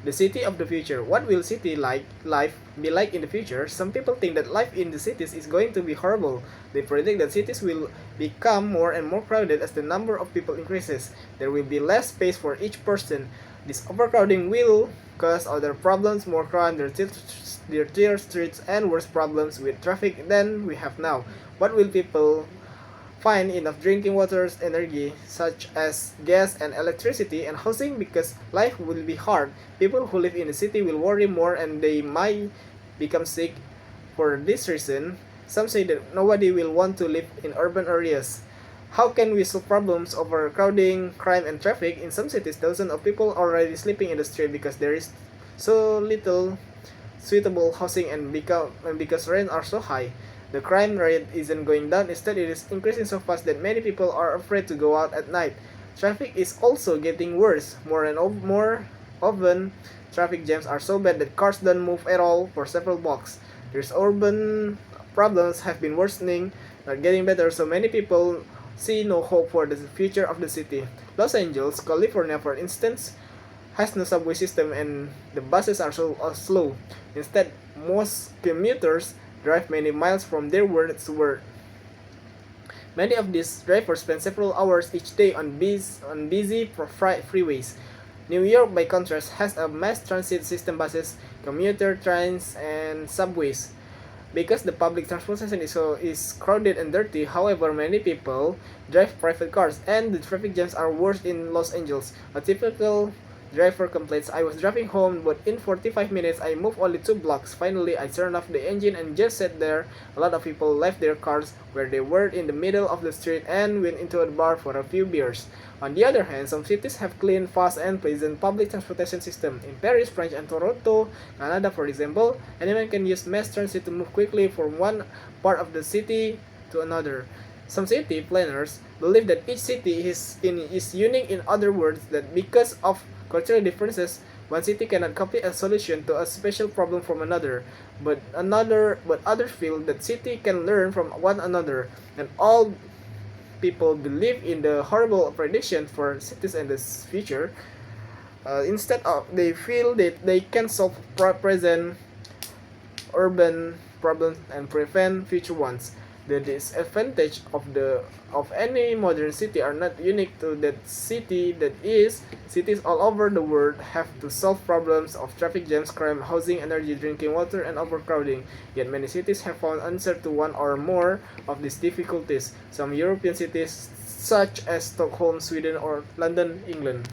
The city of the future. What will city life be like in the future? Some people think that life in the cities is going to be horrible. They predict that cities will become more and more crowded as the number of people increases. There will be less space for each person. This overcrowding will cause other problems, more crime, dirtier streets, and worse problems with traffic than we have now. What will people find enough drinking water, energy such as gas and electricity, and housing? Because life will be hard. People who live in the city will worry more and they might become sick. For this reason, some say that nobody will want to live in urban areas. How can we solve problems overcrowding, crime, and traffic? In some cities, thousands of people are already sleeping in the street because there is so little suitable housing and because rents are so high. The crime rate isn't going down, instead it is increasing so fast that many people are afraid to go out at night. Traffic is also getting worse. More often, traffic jams are so bad that cars don't move at all for several blocks. These urban problems have been worsening, not getting better, so many people see no hope for the future of the city. Los Angeles, California, for instance, has no subway system and the buses are so slow. Instead, most commuters drive many miles from their work to work. Many of these drivers spend several hours each day on busy freeways. New York, by contrast, has a mass transit system, buses, commuter trains, and subways. Because the public transportation is crowded and dirty, however, many people drive private cars, and the traffic jams are worse in Los Angeles. A typical driver complains, "I was driving home, but in 45 minutes I moved only 2 blocks. Finally, I turned off the engine and just sat there." A lot of people left their cars where they were in the middle of the street and went into a bar for a few beers. On the other hand, some cities have clean, fast, and pleasant public transportation system. In Paris, France, and Toronto, Canada, for example, anyone can use mass transit to move quickly from one part of the city to another. Some city planners believe that each city is unique. In other words, that because of cultural differences, one city cannot copy a solution to a special problem from another, but others feel that city can learn from one another, and all people believe in the horrible prediction for cities in the future. Instead of they feel that they can solve present urban problems and prevent future ones. The disadvantage of any modern city are not unique to that city. That is, cities all over the world have to solve problems of traffic jams, crime, housing, energy, drinking water, and overcrowding. Yet many cities have found answer to one or more of these difficulties. Some European cities, such as Stockholm, Sweden, or London, England,